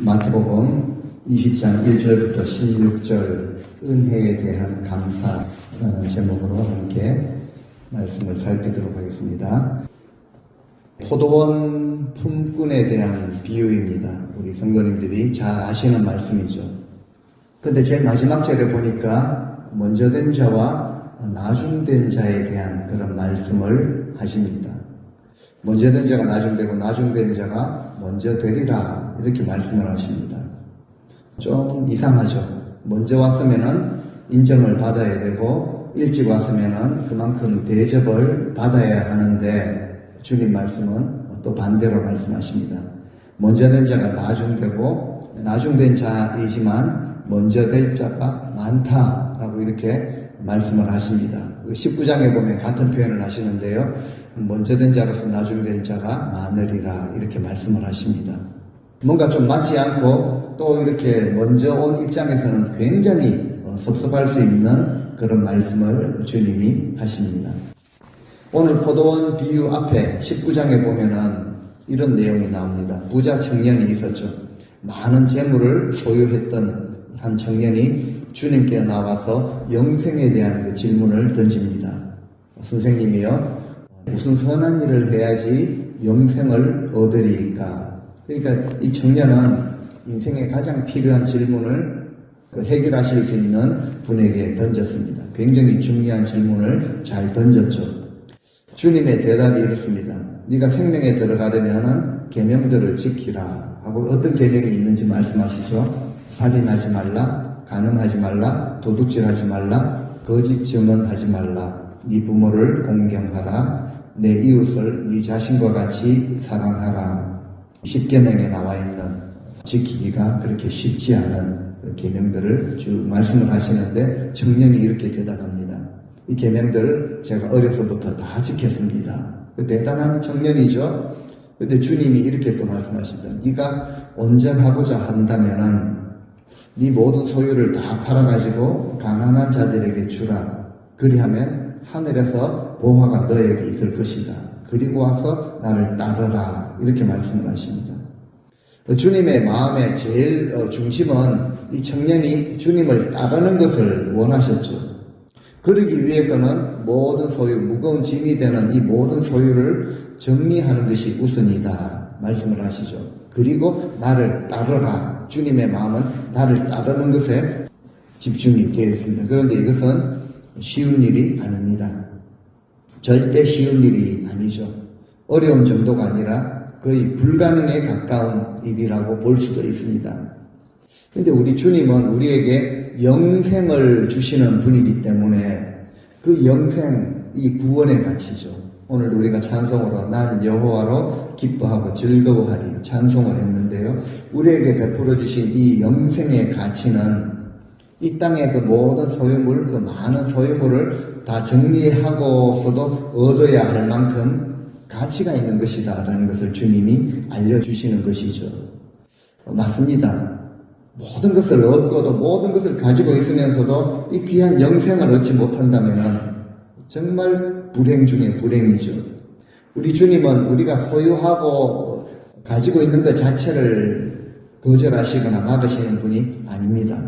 마태복음 20장 1절부터 16절 은혜에 대한 감사라는 제목으로 함께 말씀을 살피도록 하겠습니다. 포도원 품꾼에 대한 비유입니다. 우리 성도님들이 잘 아시는 말씀이죠. 근데 제일 마지막 절에 보니까 먼저 된 자와 나중된 자에 대한 그런 말씀을 하십니다. 먼저 된 자가 나중되고 나중된 자가 먼저 되리라 이렇게 말씀을 하십니다. 좀 이상하죠. 먼저 왔으면은 인정을 받아야 되고 일찍 왔으면은 그만큼 대접을 받아야 하는데 주님 말씀은 또 반대로 말씀하십니다. 먼저 된 자가 나중되고 나중된 자이지만 먼저 될 자가 많다라고 이렇게 말씀을 하십니다. 19장에 보면 같은 표현을 하시는데요. 먼저 된 자로서 나중된 자가 많으리라 이렇게 말씀을 하십니다. 뭔가 좀 맞지 않고 또 이렇게 먼저 온 입장에서는 굉장히 섭섭할 수 있는 그런 말씀을 주님이 하십니다. 오늘 포도원 비유 앞에 19장에 보면은 이런 내용이 나옵니다. 부자 청년이 있었죠. 많은 재물을 소유했던 한 청년이 주님께 나와서 영생에 대한 그 질문을 던집니다. 선생님이요, 무슨 선한 일을 해야지 영생을 얻으리까? 그러니까 이 청년은 인생에 가장 필요한 질문을 해결하실 수 있는 분에게 던졌습니다. 굉장히 중요한 질문을 잘 던졌죠. 주님의 대답이 이렇습니다. 네가 생명에 들어가려면 계명들을 지키라 하고 어떤 계명이 있는지 말씀하시죠. 살인하지 말라, 간음하지 말라, 도둑질하지 말라, 거짓 증언하지 말라, 네 부모를 공경하라, 내 이웃을 네 자신과 같이 사랑하라. 10계명에 나와 있는 지키기가 그렇게 쉽지 않은 그 계명들을 쭉 말씀을 하시는데 청년이 이렇게 대답합니다. 이 계명들을 제가 어려서부터 다 지켰습니다. 대단한 청년이죠. 근데 주님이 이렇게 또 말씀하십니다. 네가 온전하고자 한다면은 네 모든 소유를 다 팔아가지고 가난한 자들에게 주라. 그리하면 하늘에서 보화가 너에게 있을 것이다. 그리고 와서 나를 따르라. 이렇게 말씀을 하십니다. 주님의 마음의 제일 중심은 이 청년이 주님을 따르는 것을 원하셨죠. 그러기 위해서는 모든 소유, 무거운 짐이 되는 이 모든 소유를 정리하는 것이 우선이다. 말씀을 하시죠. 그리고 나를 따르라. 주님의 마음은 나를 따르는 것에 집중이 되어 있습니다. 그런데 이것은 쉬운 일이 아닙니다. 절대 쉬운 일이 아니죠. 어려운 정도가 아니라 거의 불가능에 가까운 일이라고 볼 수도 있습니다. 근데 우리 주님은 우리에게 영생을 주시는 분이기 때문에 그 영생, 이 구원의 가치죠. 오늘 우리가 찬송으로 난 여호와로 기뻐하고 즐거워하리 찬송을 했는데요. 우리에게 베풀어 주신 이 영생의 가치는 이 땅의 그 모든 소유물, 그 많은 소유물을 다 정리하고서도 얻어야 할 만큼 가치가 있는 것이다 라는 것을 주님이 알려주시는 것이죠. 맞습니다. 모든 것을 얻고도 모든 것을 가지고 있으면서도 이 귀한 영생을 얻지 못한다면 정말 불행 중에 불행이죠. 우리 주님은 우리가 소유하고 가지고 있는 것 자체를 거절하시거나 막으시는 분이 아닙니다.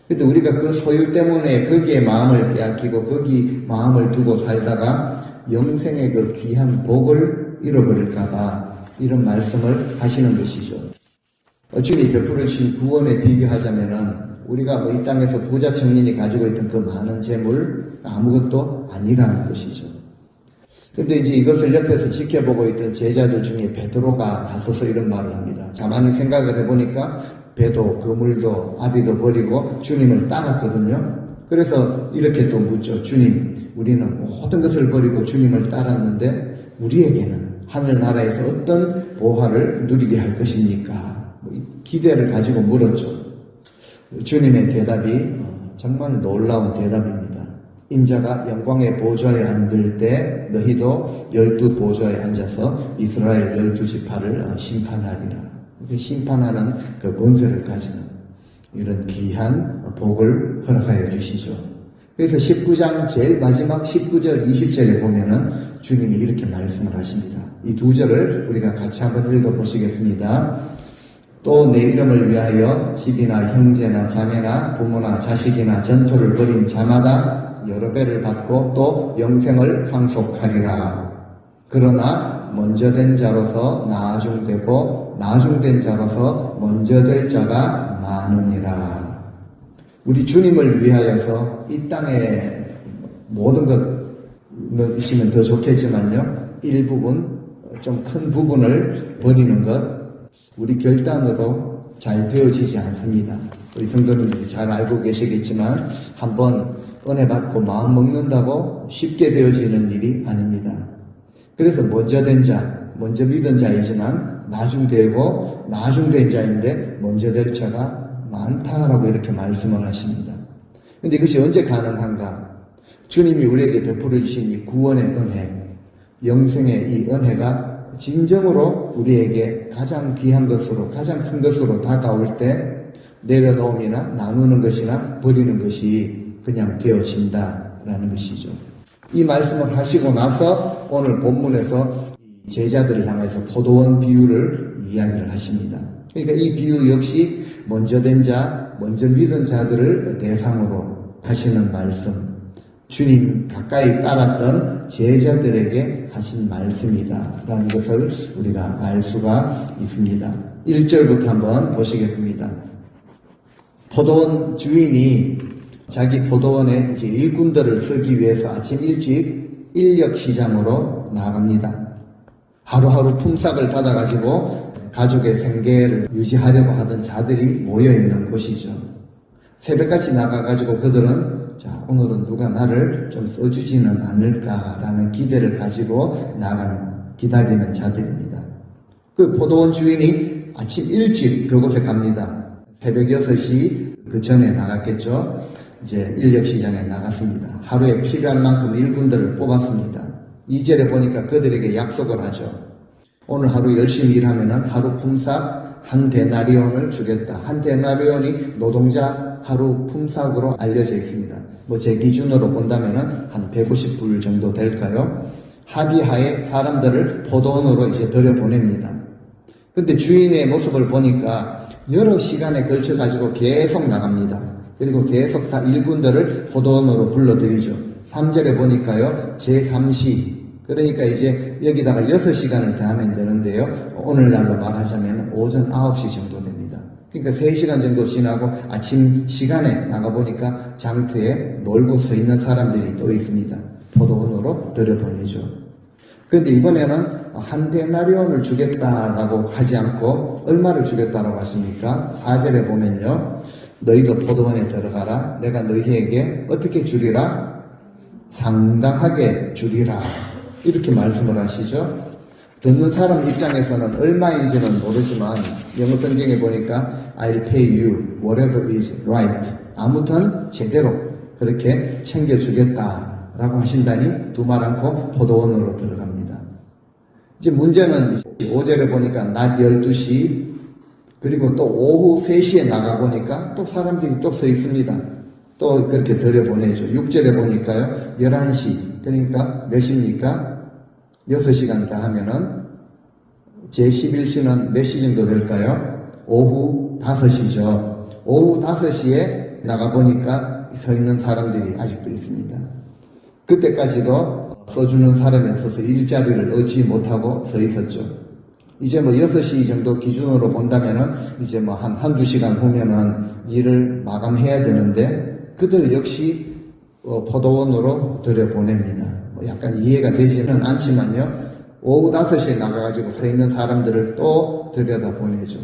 근데 우리가 그 소유 때문에 거기에 마음을 빼앗기고 거기 마음을 두고 살다가 영생의 그 귀한 복을 잃어버릴까봐 이런 말씀을 하시는 것이죠. 주님이 베풀어 주신 구원에 비교하자면은 우리가 이 땅에서 부자 청년이 가지고 있던 그 많은 재물 아무것도 아니라는 것이죠. 근데 이제 이것을 옆에서 지켜보고 있던 제자들 중에 베드로가 나서서 이런 말을 합니다. 가만히 생각을 해보니까 배도 그물도 아비도 버리고 주님을 따랐거든요. 그래서 이렇게 또 묻죠. 주님, 우리는 모든 것을 버리고 주님을 따랐는데 우리에게는 하늘나라에서 어떤 보화를 누리게 할 것입니까? 기대를 가지고 물었죠. 주님의 대답이 정말 놀라운 대답입니다. 인자가 영광의 보좌에 앉을 때 너희도 12보좌에 앉아서 이스라엘 12지파를 심판하리라. 심판하는 그 권세를 가지는 이런 귀한 복을 허락하여 주시죠. 그래서 19장 제일 마지막 19절 20절에 보면은 주님이 이렇게 말씀을 하십니다. 이 두 절을 우리가 같이 한번 읽어보시겠습니다. 또 내 이름을 위하여 집이나 형제나 자매나 부모나 자식이나 전토를 벌인 자마다 여러 배를 받고 또 영생을 상속하리라. 그러나 먼저 된 자로서 나중되고 나중된 자로서 먼저 될 자가 많으니라. 우리 주님을 위하여서 이 땅에 모든 것 있으면 더 좋겠지만요, 일부분 좀 큰 부분을 버리는 것 우리 결단으로 잘 되어지지 않습니다. 우리 성도님들이 잘 알고 계시겠지만 한번 은혜 받고 마음 먹는다고 쉽게 되어지는 일이 아닙니다. 그래서 먼저 된 자, 먼저 믿은 자이지만 나중되고 나중된 자인데 먼저 될 자가 많다라고 이렇게 말씀을 하십니다. 근데 이것이 언제 가능한가? 주님이 우리에게 베풀어 주신 이 구원의 은혜, 영생의 이 은혜가 진정으로 우리에게 가장 귀한 것으로, 가장 큰 것으로 다가올 때 내려놓음이나 나누는 것이나 버리는 것이 그냥 되어진다라는 것이죠. 이 말씀을 하시고 나서 오늘 본문에서 제자들을 향해서 포도원 비유를 이야기를 하십니다. 그러니까 이 비유 역시 먼저 된 자, 먼저 믿은 자들을 대상으로 하시는 말씀, 주님 가까이 따랐던 제자들에게 하신 말씀이다 라는 것을 우리가 알 수가 있습니다. 1절부터 한번 보시겠습니다. 포도원 주인이 자기 포도원에 이제 일꾼들을 쓰기 위해서 아침 일찍 인력시장으로 나갑니다. 하루하루 품삯을 받아가지고 가족의 생계를 유지하려고 하던 자들이 모여있는 곳이죠. 새벽같이 나가가지고 그들은 자, 오늘은 누가 나를 좀 써주지는 않을까라는 기대를 가지고 기다리는 자들입니다. 그 포도원 주인이 아침 일찍 그곳에 갑니다. 새벽 6시 그 전에 나갔겠죠. 이제 인력시장에 나갔습니다. 하루에 필요한 만큼 일꾼들을 뽑았습니다. 2절에 보니까 그들에게 약속을 하죠. 오늘 하루 열심히 일하면은 하루 품삯 한 데나리온을 주겠다. 한 데나리온이 노동자 하루 품삯으로 알려져 있습니다. 뭐 제 기준으로 본다면은 한 150불 정도 될까요? 합의하에 사람들을 포도원으로 이제 들여보냅니다. 근데 주인의 모습을 보니까 여러 시간에 걸쳐가지고 계속 나갑니다. 그리고 계속 일꾼들을 포도원으로 불러들이죠. 3절에 보니까요, 제3시. 그러니까 이제 여기다가 6시간을 더하면 되는데요. 오늘날로 말하자면 오전 9시 정도 됩니다. 그러니까 3시간 정도 지나고 아침 시간에 나가보니까 장터에 놀고 서 있는 사람들이 또 있습니다. 포도원으로 들여보내죠. 그런데 이번에는 한 데나리온을 주겠다라고 하지 않고 얼마를 주겠다라고 하십니까? 4절에 보면요. 너희도 포도원에 들어가라. 내가 너희에게 어떻게 주리라? 상당하게 주리라. 이렇게 말씀을 하시죠. 듣는 사람 입장에서는 얼마인지는 모르지만 영어 성경에 보니까 I'll pay you whatever is right. 아무튼 제대로 그렇게 챙겨주겠다라고 하신다니 두말 않고 포도원으로 들어갑니다. 이제 문제는 5절에 보니까 낮 12시 그리고 또 오후 3시에 나가보니까 또 사람들이 또 서 있습니다. 또 그렇게 들여보내죠. 6절에 보니까요. 11시 그러니까 몇 시입니까? 6시간 더 하면은 제11시는 몇 시 정도 될까요? 오후 5시죠. 오후 5시에 나가보니까 서 있는 사람들이 아직도 있습니다. 그때까지도 써주는 사람이 없어서 일자리를 얻지 못하고 서 있었죠. 이제 뭐 6시 정도 기준으로 본다면은 이제 뭐 한두 시간 후면은 일을 마감해야 되는데 그들 역시 포도원으로 들여보냅니다. 뭐 약간 이해가 되지는 않지만요. 오후 5시에 나가가지고 서 있는 사람들을 또 들여다보내죠.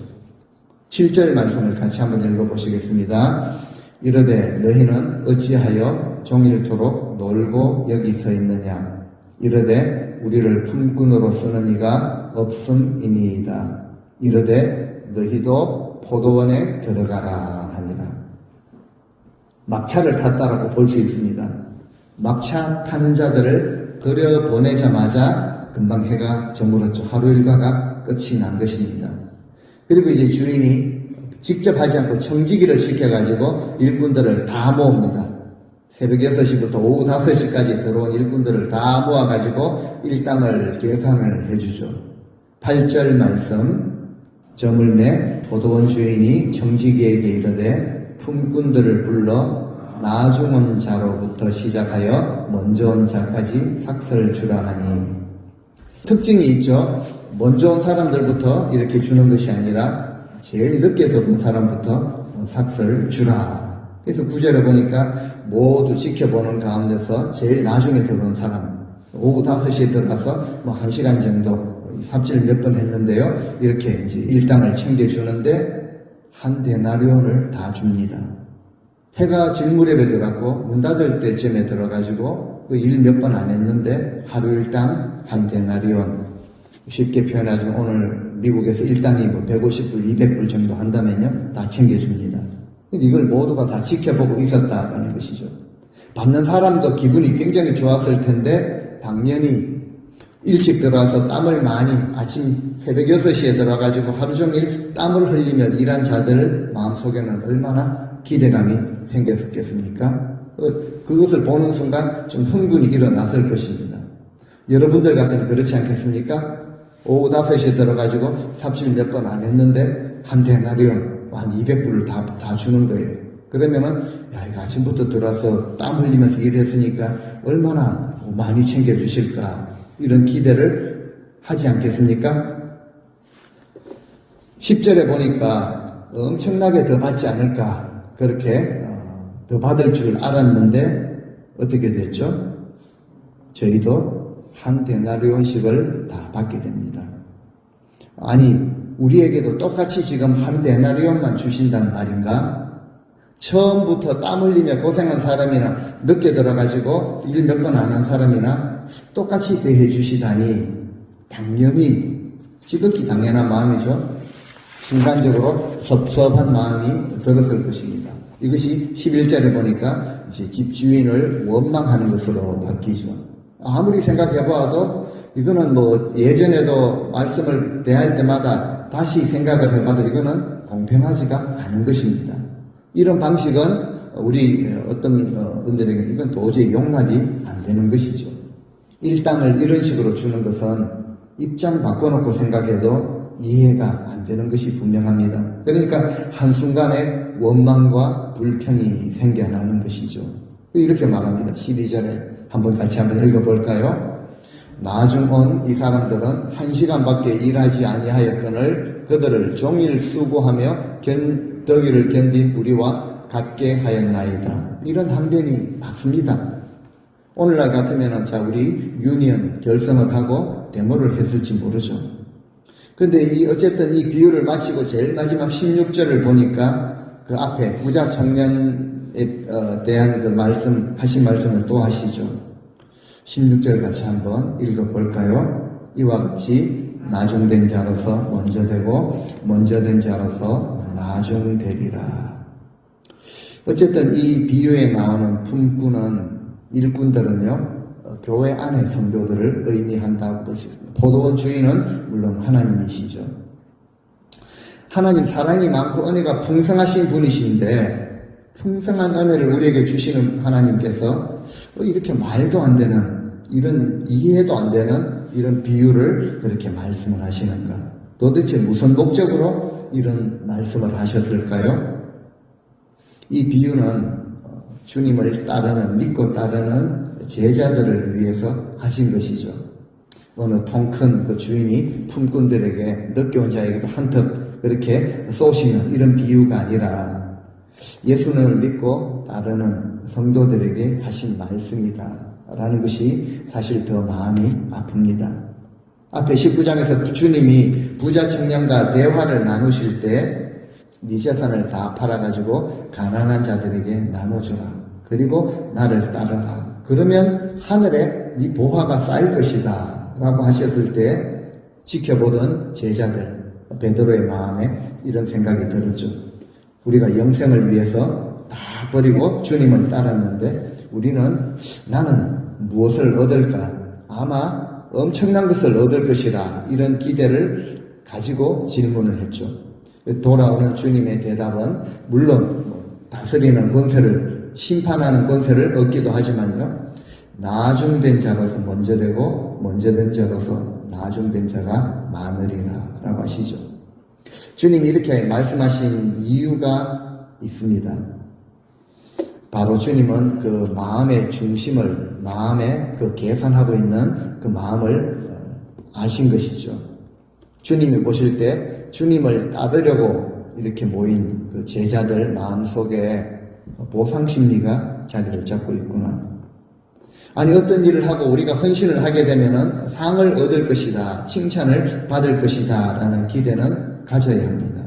7절 말씀을 같이 한번 읽어보시겠습니다. 이르되 너희는 어찌하여 종일토록 놀고 여기 서 있느냐. 이르되 우리를 품꾼으로 쓰는 이가 없음이니이다. 이르되 너희도 포도원에 들어가라 하니라. 막차를 탔다라고 볼 수 있습니다. 막차 탄 자들을 들여보내자마자 금방 해가 저물었죠. 하루 일과가 끝이 난 것입니다. 그리고 이제 주인이 직접 하지 않고 청지기를 시켜가지고 일꾼들을 다 모읍니다. 새벽 6시부터 오후 5시까지 들어온 일꾼들을 다 모아가지고 일당을 계산을 해주죠. 8절 말씀, 저물매 포도원 주인이 청지기에게 이르되 품꾼들을 불러 나중 온 자로부터 시작하여 먼저 온 자까지 삭설 주라 하니, 특징이 있죠. 먼저 온 사람들부터 이렇게 주는 것이 아니라 제일 늦게 들어온 사람부터 삭설 주라. 그래서 9절에 보니까 모두 지켜보는 가운데서 제일 나중에 들어온 사람, 오후 5시에 들어가서 1시간 정도 삽질 몇 번 했는데요. 이렇게 이제 일당을 챙겨주는데 한 데나리온을 다 줍니다. 해가 질 무렵에 들어갔고 문 닫을 때쯤에 들어가지고 그 일 몇 번 안 했는데 하루 일당 한 데나리온. 쉽게 표현하자면 오늘 미국에서 일당이 150불, 200불 정도 한다면요, 다 챙겨줍니다. 이걸 모두가 다 지켜보고 있었다라는 것이죠. 받는 사람도 기분이 굉장히 좋았을 텐데 당연히 일찍 들어와서 땀을 많이, 아침 새벽 6시에 들어가지고 하루 종일 땀을 흘리며 일한 자들 마음속에는 얼마나 기대감이 생겼겠습니까? 그것을 보는 순간 좀 흥분이 일어났을 것입니다. 여러분들 같으면 그렇지 않겠습니까? 오후 5시에 들어가지고 삽질 몇 번 안 했는데 한 데나리온, 한 200불을 다 주는 거예요. 그러면은, 야, 이거 아침부터 들어와서 땀 흘리면서 일했으니까 얼마나 많이 챙겨주실까, 이런 기대를 하지 않겠습니까? 10절에 보니까 엄청나게 더 받지 않을까, 그렇게 더 받을 줄 알았는데 어떻게 됐죠? 저희도 한 데나리온씩을 다 받게 됩니다. 아니, 우리에게도 똑같이 지금 한 데나리온만 주신단 말인가? 처음부터 땀 흘리며 고생한 사람이나 늦게 들어가지고 일 몇 번 안 한 사람이나 똑같이 대해 주시다니 당연히 지극히 당연한 마음이죠. 순간적으로 섭섭한 마음이 들었을 것입니다. 이것이 11절에 보니까 이제 집주인을 원망하는 것으로 바뀌죠. 아무리 생각해봐도 이거는 예전에도 말씀을 대할 때마다 다시 생각을 해봐도 이거는 공평하지가 않은 것입니다. 이런 방식은 우리 어떤 분들에게 이건 도저히 용납이 안 되는 것이죠. 일당을 이런 식으로 주는 것은 입장 바꿔놓고 생각해도 이해가 안 되는 것이 분명합니다. 그러니까 한순간에 원망과 불평이 생겨나는 것이죠. 이렇게 말합니다. 12절에 한번 읽어볼까요? 나중 온 이 사람들은 1시간밖에 일하지 아니하였거늘 그들을 종일 수고하며 더위를 견딘 우리와 같게 하였나이다. 이런 항변이 맞습니다. 오늘날 같으면 우리 유니언 결성을 하고 데모를 했을지 모르죠. 근데 어쨌든 이 비유를 마치고 제일 마지막 16절을 보니까 그 앞에 부자 청년에 대한 그 하신 말씀을 또 하시죠. 16절 같이 한번 읽어볼까요? 이와 같이 나중된 자로서 먼저 되고 먼저 된 자로서 나중되리라. 어쨌든 이 비유에 나오는 품꾼은, 일꾼들은요, 교회 안의 성도들을 의미한다고 볼 수 있습니다. 포도원 주인은 물론 하나님이시죠. 하나님 사랑이 많고 은혜가 풍성하신 분이신데 풍성한 은혜를 우리에게 주시는 하나님께서 이렇게 말도 안 되는, 이런 이해도 안 되는 이런 비유를 그렇게 말씀을 하시는가? 도대체 무슨 목적으로 이런 말씀을 하셨을까요? 이 비유는 주님을 믿고 따르는 제자들을 위해서 하신 것이죠. 어느 통 큰 그 주인이 품꾼들에게 늦게 온 자에게도 한턱 그렇게 쏘시는 이런 비유가 아니라 예수님을 믿고 따르는 성도들에게 하신 말씀이다 라는 것이 사실 더 마음이 아픕니다. 앞에 19장에서 주님이 부자 청년과 대화를 나누실 때 네 재산을 다 팔아가지고 가난한 자들에게 나눠주라. 그리고 나를 따르라. 그러면 하늘에 네 보화가 쌓일 것이다 라고 하셨을 때 지켜보던 제자들 베드로의 마음에 이런 생각이 들었죠. 우리가 영생을 위해서 다 버리고 주님을 따랐는데 우리는 나는 무엇을 얻을까? 아마 엄청난 것을 얻을 것이라 이런 기대를 가지고 질문을 했죠. 돌아오는 주님의 대답은 물론 다스리는 권세를 심판하는 권세를 얻기도 하지만요. 나중된 자로서 먼저 되고 먼저 된 자로서 나중된 자가 많으리라 라고 하시죠. 주님이 이렇게 말씀하신 이유가 있습니다. 바로 주님은 그 마음의 중심을, 마음에 그 계산하고 있는 그 마음을 아신 것이죠. 주님이 보실 때 주님을 따르려고 이렇게 모인 그 제자들 마음 속에 보상심리가 자리를 잡고 있구나. 아니, 어떤 일을 하고 우리가 헌신을 하게 되면은 상을 얻을 것이다, 칭찬을 받을 것이다 라는 기대는 가져야 합니다.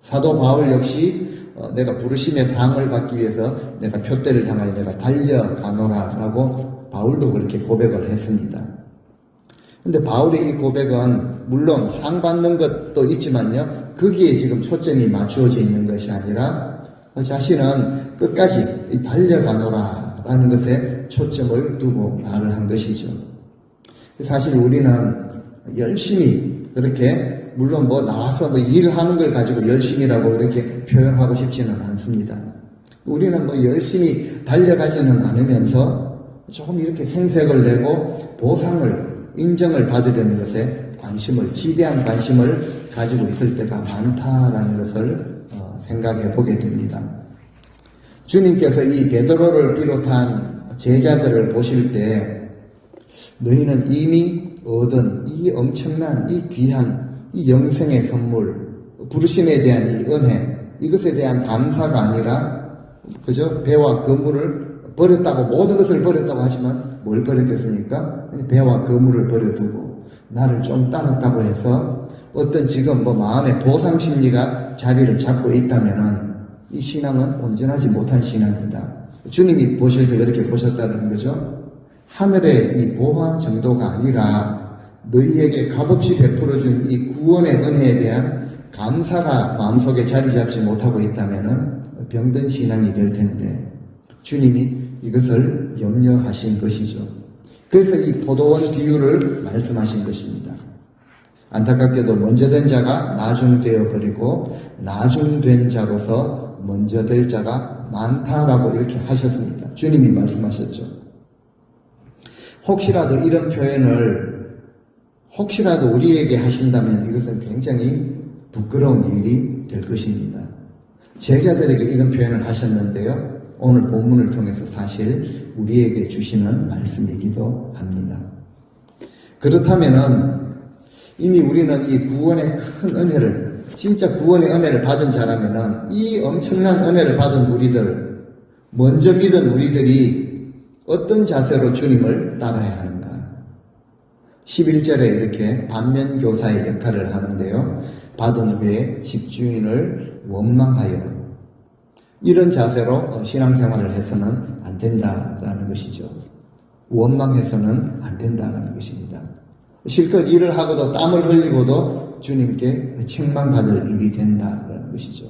사도 바울 역시 내가 부르심의 상을 받기 위해서 내가 표대를 향하여 내가 달려가노라 라고 바울도 그렇게 고백을 했습니다. 근데 바울의 이 고백은 물론 상 받는 것도 있지만요, 거기에 지금 초점이 맞추어져 있는 것이 아니라 자신은 끝까지 달려가노라 라는 것에 초점을 두고 말을 한 것이죠. 사실 우리는 열심히 그렇게 물론 나와서 일하는 걸 가지고 열심히라고 이렇게 표현하고 싶지는 않습니다. 우리는 열심히 달려가지는 않으면서 조금 이렇게 생색을 내고 보상을, 인정을 받으려는 것에 지대한 관심을 가지고 있을 때가 많다라는 것을 생각해 보게 됩니다. 주님께서 이 베드로를 비롯한 제자들을 보실 때 너희는 이미 얻은 이 엄청난 이 귀한 이 영생의 선물, 부르심에 대한 이 은혜, 이것에 대한 감사가 아니라 그저 배와 거물을 버렸다고, 모든 것을 버렸다고 하지만 뭘 버렸겠습니까? 배와 거물을 버려두고 나를 좀 따랐다고 해서 어떤 지금 마음의 보상심리가 자리를 잡고 있다면은 이 신앙은 온전하지 못한 신앙이다. 주님이 보실 때 그렇게 보셨다는 거죠. 하늘의 이 보화 정도가 아니라 너희에게 값없이 베풀어준 이 구원의 은혜에 대한 감사가 마음속에 자리 잡지 못하고 있다면은 병든 신앙이 될 텐데 주님이 이것을 염려하신 것이죠. 그래서 이 포도원 비유를 말씀하신 것입니다. 안타깝게도 먼저 된 자가 나중되어 버리고 나중된 자로서 먼저 될 자가 많다라고 이렇게 하셨습니다. 주님이 말씀하셨죠. 혹시라도 이런 표현을 혹시라도 우리에게 하신다면 이것은 굉장히 부끄러운 일이 될 것입니다. 제자들에게 이런 표현을 하셨는데요. 오늘 본문을 통해서 사실 우리에게 주시는 말씀이기도 합니다. 그렇다면은 이미 우리는 이 구원의 큰 은혜를, 진짜 구원의 은혜를 받은 자라면은 이 엄청난 은혜를 받은 우리들, 먼저 믿은 우리들이 어떤 자세로 주님을 따라야 하는가? 11절에 이렇게 반면교사의 역할을 하는데요. 받은 후에 집주인을 원망하여 이런 자세로 신앙생활을 해서는 안 된다라는 것이죠. 원망해서는 안 된다라는 것입니다. 실컷 일을 하고도 땀을 흘리고도 주님께 책망받을 일이 된다라는 것이죠.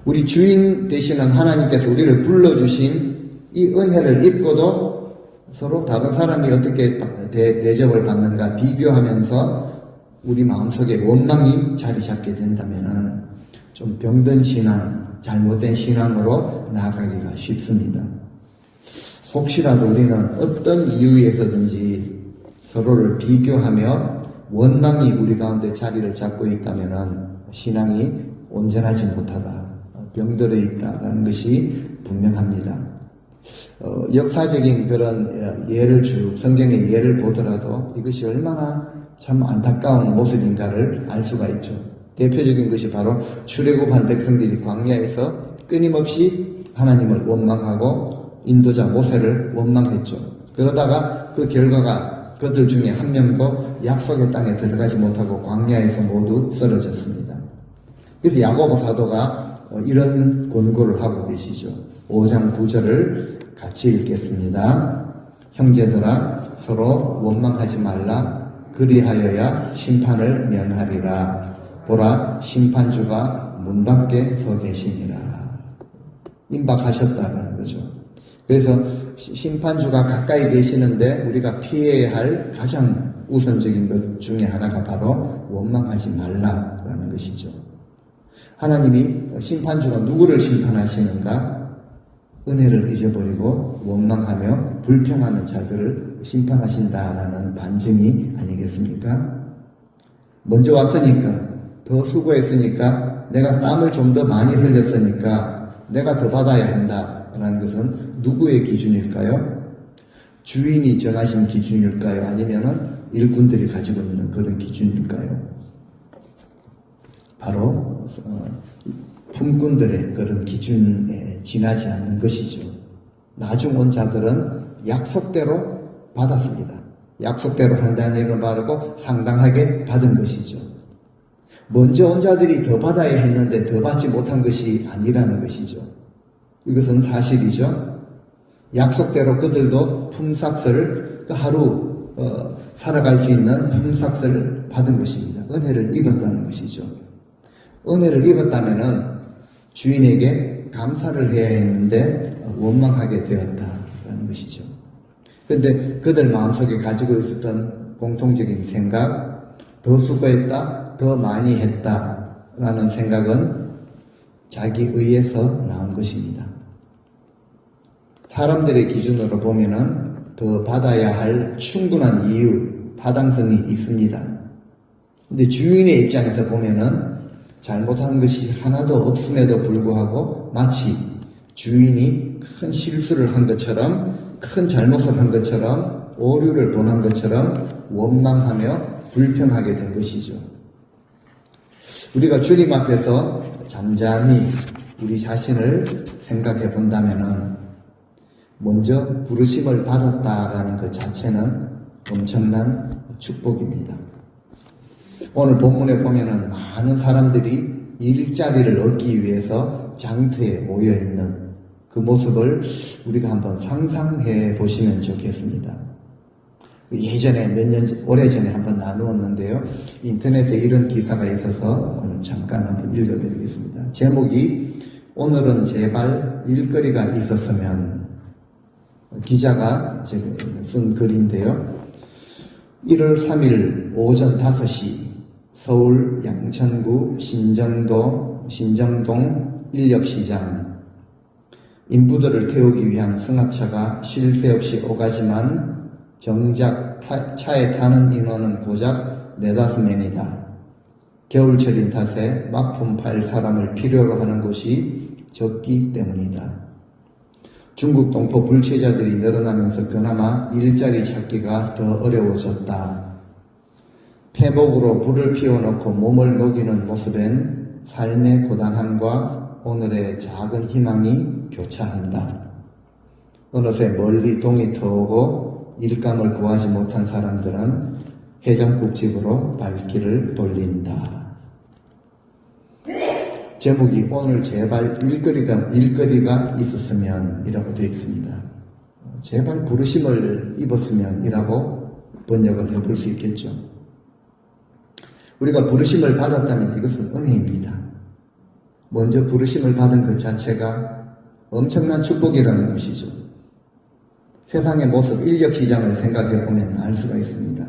우리 주인 되시는 하나님께서 우리를 불러주신 이 은혜를 입고도 서로 다른 사람이 어떻게 대접을 받는가 비교하면서 우리 마음속에 원망이 자리 잡게 된다면은 좀 병든 신앙, 잘못된 신앙으로 나아가기가 쉽습니다. 혹시라도 우리는 어떤 이유에서든지 서로를 비교하며 원망이 우리 가운데 자리를 잡고 있다면은 신앙이 온전하지 못하다, 병들어 있다라는 것이 분명합니다. 역사적인 그런 예를 성경의 예를 보더라도 이것이 얼마나 참 안타까운 모습인가를 알 수가 있죠. 대표적인 것이 바로 출애굽한 백성들이 광야에서 끊임없이 하나님을 원망하고 인도자 모세를 원망했죠. 그러다가 그 결과가 그들 중에 한 명도 약속의 땅에 들어가지 못하고 광야에서 모두 쓰러졌습니다. 그래서 야고보 사도가 이런 권고를 하고 계시죠. 5장 9절을 같이 읽겠습니다. 형제들아 서로 원망하지 말라. 그리하여야 심판을 면하리라. 보라 심판주가 문 밖에 서 계시니라. 임박하셨다는 거죠. 그래서 심판주가 가까이 계시는데 우리가 피해야 할 가장 우선적인 것 중에 하나가 바로 원망하지 말라라는 것이죠. 하나님이 심판주가 누구를 심판하시는가? 은혜를 잊어버리고 원망하며 불평하는 자들을 심판하신다라는 반증이 아니겠습니까? 먼저 왔으니까, 더 수고했으니까, 내가 땀을 좀 더 많이 흘렸으니까 내가 더 받아야 한다라는 것은 누구의 기준일까요? 주인이 정하신 기준일까요? 아니면은 일꾼들이 가지고 있는 그런 기준일까요? 바로 품꾼들의 그런 기준에 지나지 않는 것이죠. 나중 온 자들은 약속대로 받았습니다. 약속대로 한다는 일을 받고 상당하게 받은 것이죠. 먼저 온 자들이 더 받아야 했는데 더 받지 못한 것이 아니라는 것이죠. 이것은 사실이죠. 약속대로 그들도 품삯을 하루 살아갈 수 있는 품삯을 받은 것입니다. 은혜를 입었다는 것이죠. 은혜를 입었다면은 주인에게 감사를 해야 했는데 원망하게 되었다라는 것이죠. 그런데 그들 마음속에 가지고 있었던 공통적인 생각, 더 수고했다, 더 많이 했다라는 생각은 자기 의에서 나온 것입니다. 사람들의 기준으로 보면은 더 받아야 할 충분한 이유, 타당성이 있습니다. 근데 주인의 입장에서 보면은 잘못한 것이 하나도 없음에도 불구하고 마치 주인이 큰 실수를 한 것처럼, 큰 잘못을 한 것처럼, 오류를 범한 것처럼 원망하며 불평하게 된 것이죠. 우리가 주님 앞에서 잠잠히 우리 자신을 생각해 본다면은 먼저 부르심을 받았다라는 것 자체는 엄청난 축복입니다. 오늘 본문에 보면은 많은 사람들이 일자리를 얻기 위해서 장터에 모여 있는 그 모습을 우리가 한번 상상해 보시면 좋겠습니다. 예전에 오래전에 한번 나누었는데요. 인터넷에 이런 기사가 있어서 오늘 잠깐 한번 읽어드리겠습니다. 제목이 오늘은 제발 일거리가 있었으면, 기자가 쓴 글인데요. 1월 3일 오전 5시 서울 양천구 신정동 인력시장, 인부들을 태우기 위한 승합차가 쉴 새 없이 오가지만 정작 차에 타는 인원은 고작 4-5명이다. 겨울철인 탓에 막품 팔 사람을 필요로 하는 곳이 적기 때문이다. 중국 동포 불체자들이 늘어나면서 그나마 일자리 찾기가 더 어려워졌다. 패복으로 불을 피워놓고 몸을 녹이는 모습엔 삶의 고단함과 오늘의 작은 희망이 교차한다. 어느새 멀리 동이 터오고 일감을 구하지 못한 사람들은 해장국집으로 발길을 돌린다. 제목이 오늘 제발 일거리가 있었으면 이라고 되어 있습니다. 제발 부르심을 입었으면 이라고 번역을 해볼 수 있겠죠. 우리가 부르심을 받았다면 이것은 은혜입니다. 먼저 부르심을 받은 것 자체가 엄청난 축복이라는 것이죠. 세상의 모습, 인력시장을 생각해 보면 알 수가 있습니다.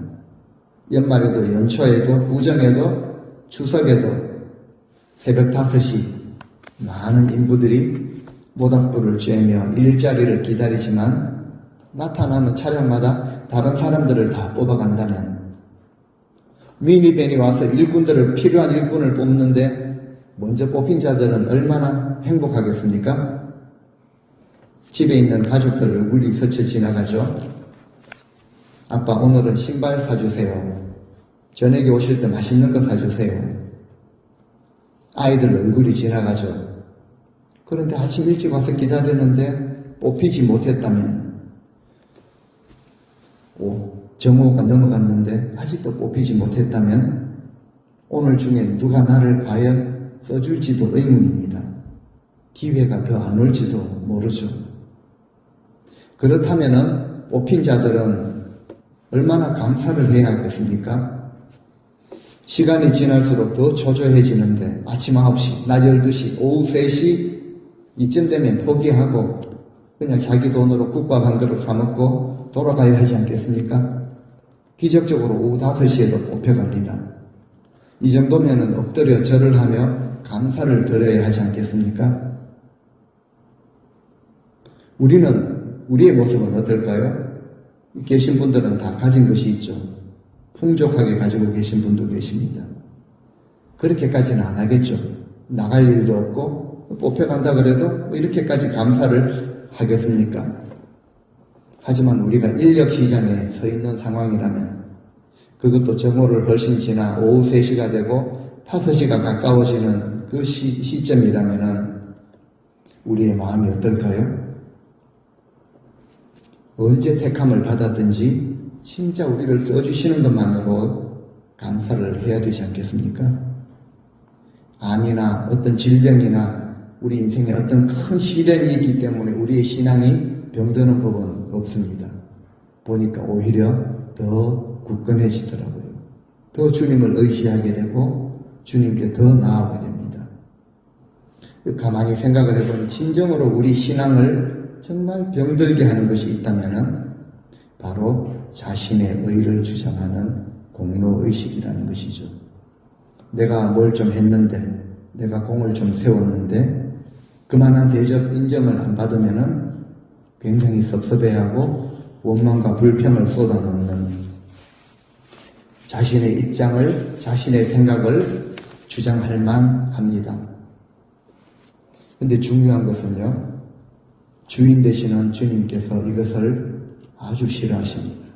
연말에도, 연초에도, 우정에도, 추석에도 새벽 5시 많은 인부들이 모닥불을 쬐며 일자리를 기다리지만 나타나는 차량마다 다른 사람들을 다 뽑아간다면, 미니밴이 와서 필요한 일꾼을 뽑는데 먼저 뽑힌 자들은 얼마나 행복하겠습니까? 집에 있는 가족들 얼굴이 스쳐 지나가죠. 아빠 오늘은 신발 사주세요. 저녁에 오실 때 맛있는 거 사주세요. 아이들 얼굴이 지나가죠. 그런데 아침 일찍 와서 기다리는데 뽑히지 못했다면, 정오가 넘어갔는데 아직도 뽑히지 못했다면 오늘 중에 누가 나를 과연 써줄지도 의문입니다. 기회가 더 안 올지도 모르죠. 그렇다면은 뽑힌 자들은 얼마나 감사를 해야 하겠습니까? 시간이 지날수록 더 초조해지는데 아침 9시, 낮 12시, 오후 3시 이쯤 되면 포기하고 그냥 자기 돈으로 국밥 한 그릇 사 먹고 돌아가야 하지 않겠습니까? 기적적으로 오후 5시에도 뽑혀갑니다. 이 정도면은 엎드려 절을 하며 감사를 드려야 하지 않겠습니까? 우리의 모습은 어떨까요? 계신 분들은 다 가진 것이 있죠. 풍족하게 가지고 계신 분도 계십니다. 그렇게까지는 안 하겠죠. 나갈 일도 없고 뽑혀간다 그래도 이렇게까지 감사를 하겠습니까? 하지만 우리가 인력시장에 서 있는 상황이라면, 그것도 정오를 훨씬 지나 오후 3시가 되고 5시가 가까워지는 그 시점이라면은 우리의 마음이 어떨까요? 언제 택함을 받았든지 진짜 우리를 써주시는 것만으로 감사를 해야 되지 않겠습니까? 암이나 어떤 질병이나 우리 인생에 어떤 큰 시련이 있기 때문에 우리의 신앙이 병드는 법은 없습니다. 보니까 오히려 더 굳건해지더라고요. 더 주님을 의지하게 되고 주님께 더 나아가게 됩니다. 가만히 생각을 해보니 진정으로 우리 신앙을 정말 병들게 하는 것이 있다면 바로 자신의 의를 주장하는 공로의식이라는 것이죠. 내가 뭘 좀 했는데, 내가 공을 좀 세웠는데 그만한 대접 인정을 안 받으면은 굉장히 섭섭해하고 원망과 불평을 쏟아놓는, 자신의 입장을, 자신의 생각을 주장할 만합니다. 근데 중요한 것은요, 주인 되시는 주님께서 이것을 아주 싫어하십니다.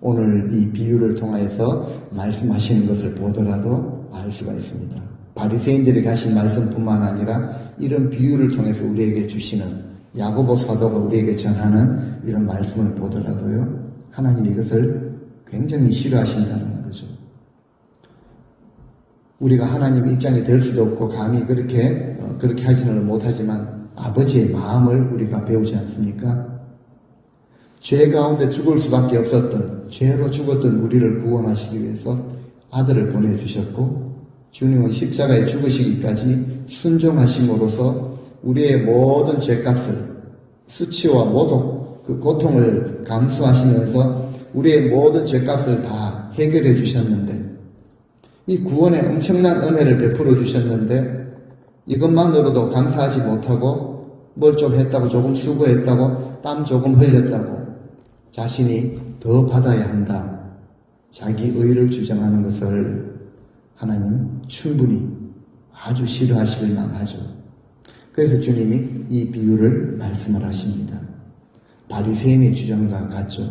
오늘 이 비유를 통하여서 말씀하시는 것을 보더라도 알 수가 있습니다. 바리새인들이 하신 말씀뿐만 아니라 이런 비유를 통해서 우리에게 주시는, 야고보 사도가 우리에게 전하는 이런 말씀을 보더라도요, 하나님이 이것을 굉장히 싫어하신다는 거죠. 우리가 하나님 입장이 될 수도 없고 감히 그렇게 하지는 못하지만 아버지의 마음을 우리가 배우지 않습니까? 죄 가운데 죽을 수밖에 없었던, 죄로 죽었던 우리를 구원하시기 위해서 아들을 보내주셨고, 주님은 십자가에 죽으시기까지 순종하심으로써 우리의 모든 죄값을, 수치와 모독, 그 고통을 감수하시면서 우리의 모든 죄값을 다 해결해 주셨는데, 이 구원의 엄청난 은혜를 베풀어 주셨는데 이것만으로도 감사하지 못하고 뭘 좀 했다고, 조금 수고했다고, 땀 조금 흘렸다고 자신이 더 받아야 한다, 자기 의를 주장하는 것을 하나님 충분히 아주 싫어하실 만하죠. 그래서 주님이 이 비유를 말씀을 하십니다. 바리새인의 주장과 같죠.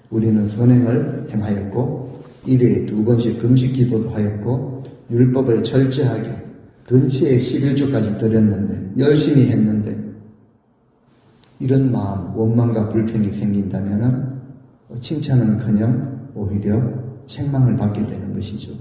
우리는 선행을 행하였고 일회에 2번씩 금식 기도도 하였고 율법을 철저하게 근처에 11조까지 드렸는데, 열심히 했는데 이런 마음, 원망과 불평이 생긴다면 칭찬은커녕 오히려 책망을 받게 되는 것이죠.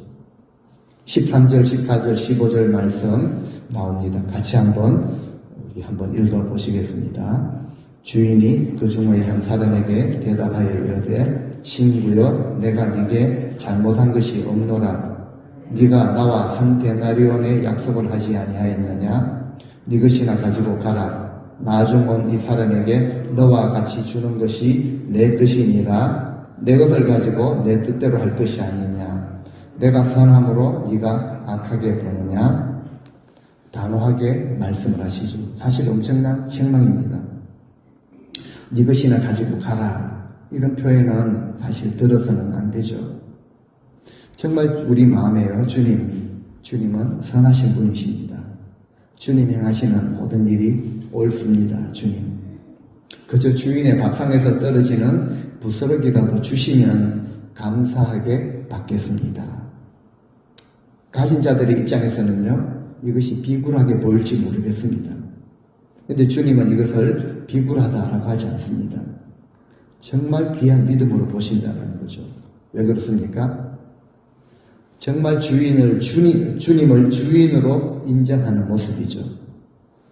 13절, 14절, 15절 말씀 나옵니다. 같이 우리 한번 읽어보시겠습니다. 주인이 그 중의 한 사람에게 대답하여 이르되, 친구여, 내가 네게 잘못한 것이 없노라. 네가 나와 한 데나리온의 약속을 하지 아니하였느냐? 네 것이나 가지고 가라. 나중 온 이 사람에게 너와 같이 주는 것이 내 뜻이니라. 내 것을 가지고 내 뜻대로 할 것이 아니냐? 내가 선함으로 네가 악하게 보느냐? 단호하게 말씀을 하시죠. 사실 엄청난 책망입니다. 네 것이나 가지고 가라. 이런 표현은 사실 들어서는 안 되죠. 정말 우리 마음에요, 주님은 선하신 분이십니다. 주님 행하시는 모든 일이 옳습니다. 주님. 그저 주인의 밥상에서 떨어지는 부스러기라도 주시면 감사하게 받겠습니다. 가진 자들의 입장에서는요, 이것이 비굴하게 보일지 모르겠습니다. 근데 주님은 이것을 비굴하다라고 하지 않습니다. 정말 귀한 믿음으로 보신다는 거죠. 왜 그렇습니까? 정말 주님을 주인으로 인정하는 모습이죠.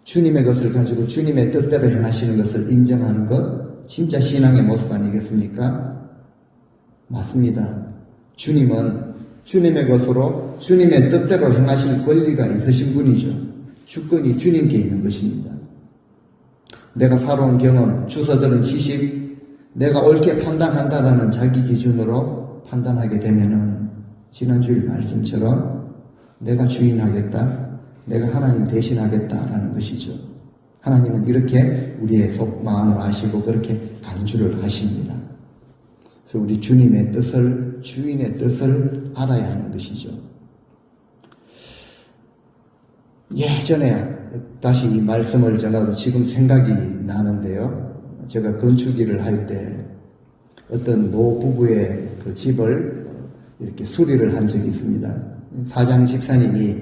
주님의 것을 가지고 주님의 뜻대로 행하시는 것을 인정하는 것, 진짜 신앙의 모습 아니겠습니까? 맞습니다. 주님은 주님의 것으로 주님의 뜻대로 행하실 권리가 있으신 분이죠. 주권이 주님께 있는 것입니다. 내가 살아온 경험, 주워들은 지식, 내가 옳게 판단한다라는 자기 기준으로 판단하게 되면은 지난주일 말씀처럼 내가 주인하겠다, 내가 하나님 대신하겠다라는 것이죠. 하나님은 이렇게 우리의 속 마음을 아시고 그렇게 간주를 하십니다. 그래서 우리 주님의 뜻을, 주인의 뜻을 알아야 하는 것이죠. 예전에 다시 이 말씀을 전하도 지금 생각이 나는데요. 제가 건축일을 할 때 어떤 노부부의 그 집을 이렇게 수리를 한 적이 있습니다. 사장 집사님이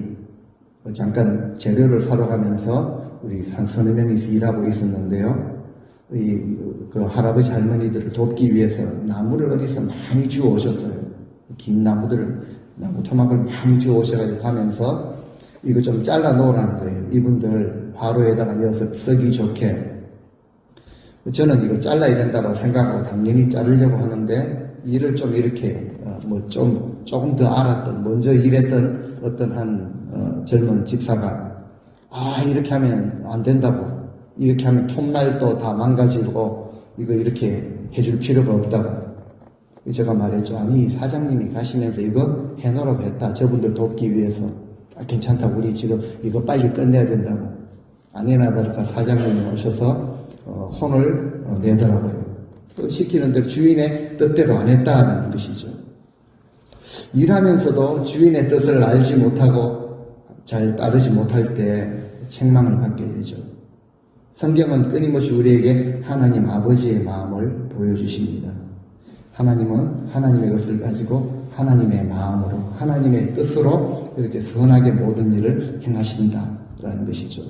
잠깐 재료를 사러 가면서 우리 한 서너 명이서 일하고 있었는데요. 그 할아버지 할머니들을 돕기 위해서 나무를 어디서 많이 주워 오셨어요. 긴 나무들을, 나무 토막을 많이 주워 오셔가지고 가면서 이거 좀 잘라 놓으라는 거예요. 이분들 화로에다가 넣어서 쓰기 좋게. 저는 이거 잘라야 된다고 생각하고 당연히 자르려고 하는데 일을 좀 이렇게 조금 더 알았던, 먼저 일했던 어떤 한 젊은 집사가 이렇게 하면 안 된다고, 이렇게 하면 톱날도 다 망가지고 이거 이렇게 해줄 필요가 없다고. 제가 말했죠. 아니 사장님이 가시면서 이거 해놓으라고 했다. 저분들 돕기 위해서. 괜찮다. 우리 지금 이거 빨리 끝내야 된다고. 아니나 다를까 사장님이 오셔서 혼을 내더라고요. 또 시키는 대로 주인의 뜻대로 안 했다는 것이죠. 일하면서도 주인의 뜻을 알지 못하고 잘 따르지 못할 때 책망을 받게 되죠. 성경은 끊임없이 우리에게 하나님 아버지의 마음을 보여주십니다. 하나님은 하나님의 것을 가지고 하나님의 마음으로, 하나님의 뜻으로 이렇게 선하게 모든 일을 행하신다라는 것이죠.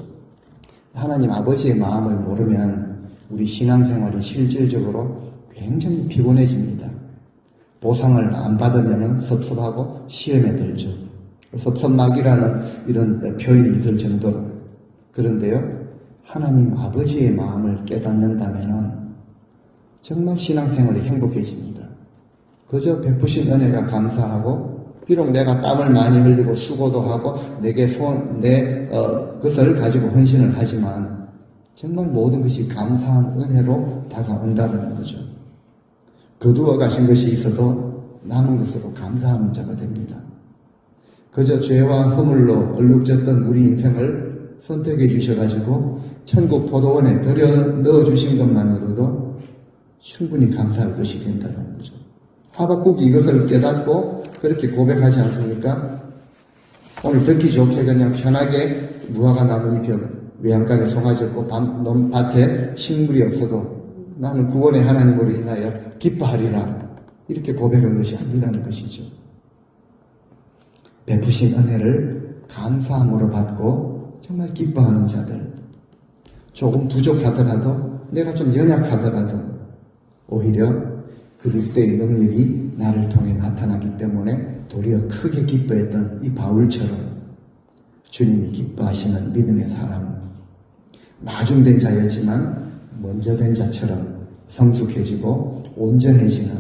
하나님 아버지의 마음을 모르면 우리 신앙생활이 실질적으로 굉장히 피곤해집니다. 보상을 안 받으면 섭섭하고 시험에 들죠. 섭섭막이라는 이런 표현이 있을 정도로. 그런데요, 하나님 아버지의 마음을 깨닫는다면 정말 신앙생활이 행복해집니다. 그저 베푸신 은혜가 감사하고, 비록 내가 땀을 많이 흘리고 수고도 하고 내게 내 것을 가지고 헌신을 하지만 정말 모든 것이 감사한 은혜로 다가온다는 거죠. 거두어 가신 것이 있어도 남은 것으로 감사하는 자가 됩니다. 그저 죄와 허물로 얼룩졌던 우리 인생을 선택해 주셔가지고 천국 포도원에 들여 넣어주신 것만으로도 충분히 감사할 것이 된다는 거죠. 하박국이 이것을 깨닫고 그렇게 고백하지 않습니까? 오늘 듣기 좋게 그냥 편하게 무화과 나무 잎에 외양간에 송아지 없고 밭에 식물이 없어도 나는 구원의 하나님으로 인하여 기뻐하리라, 이렇게 고백한 것이 아니라는 것이죠. 베푸신 은혜를 감사함으로 받고 정말 기뻐하는 자들, 조금 부족하더라도, 내가 좀 연약하더라도 오히려 그리스도의 능력이 나를 통해 나타나기 때문에 도리어 크게 기뻐했던 이 바울처럼 주님이 기뻐하시는 믿음의 사람, 나중된 자였지만 먼저 된 자처럼 성숙해지고 온전해지는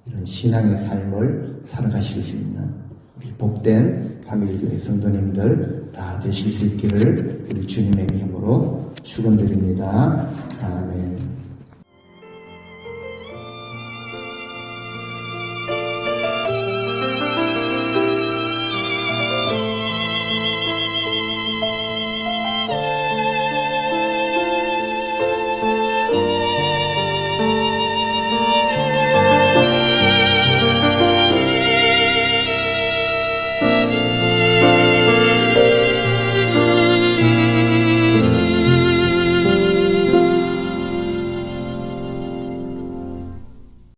이런 신앙의 삶을 살아가실 수 있는 우리 복된 가밀교회 성도님들 다 되실 수 있기를 우리 주님의 이름으로 축원드립니다. 아멘.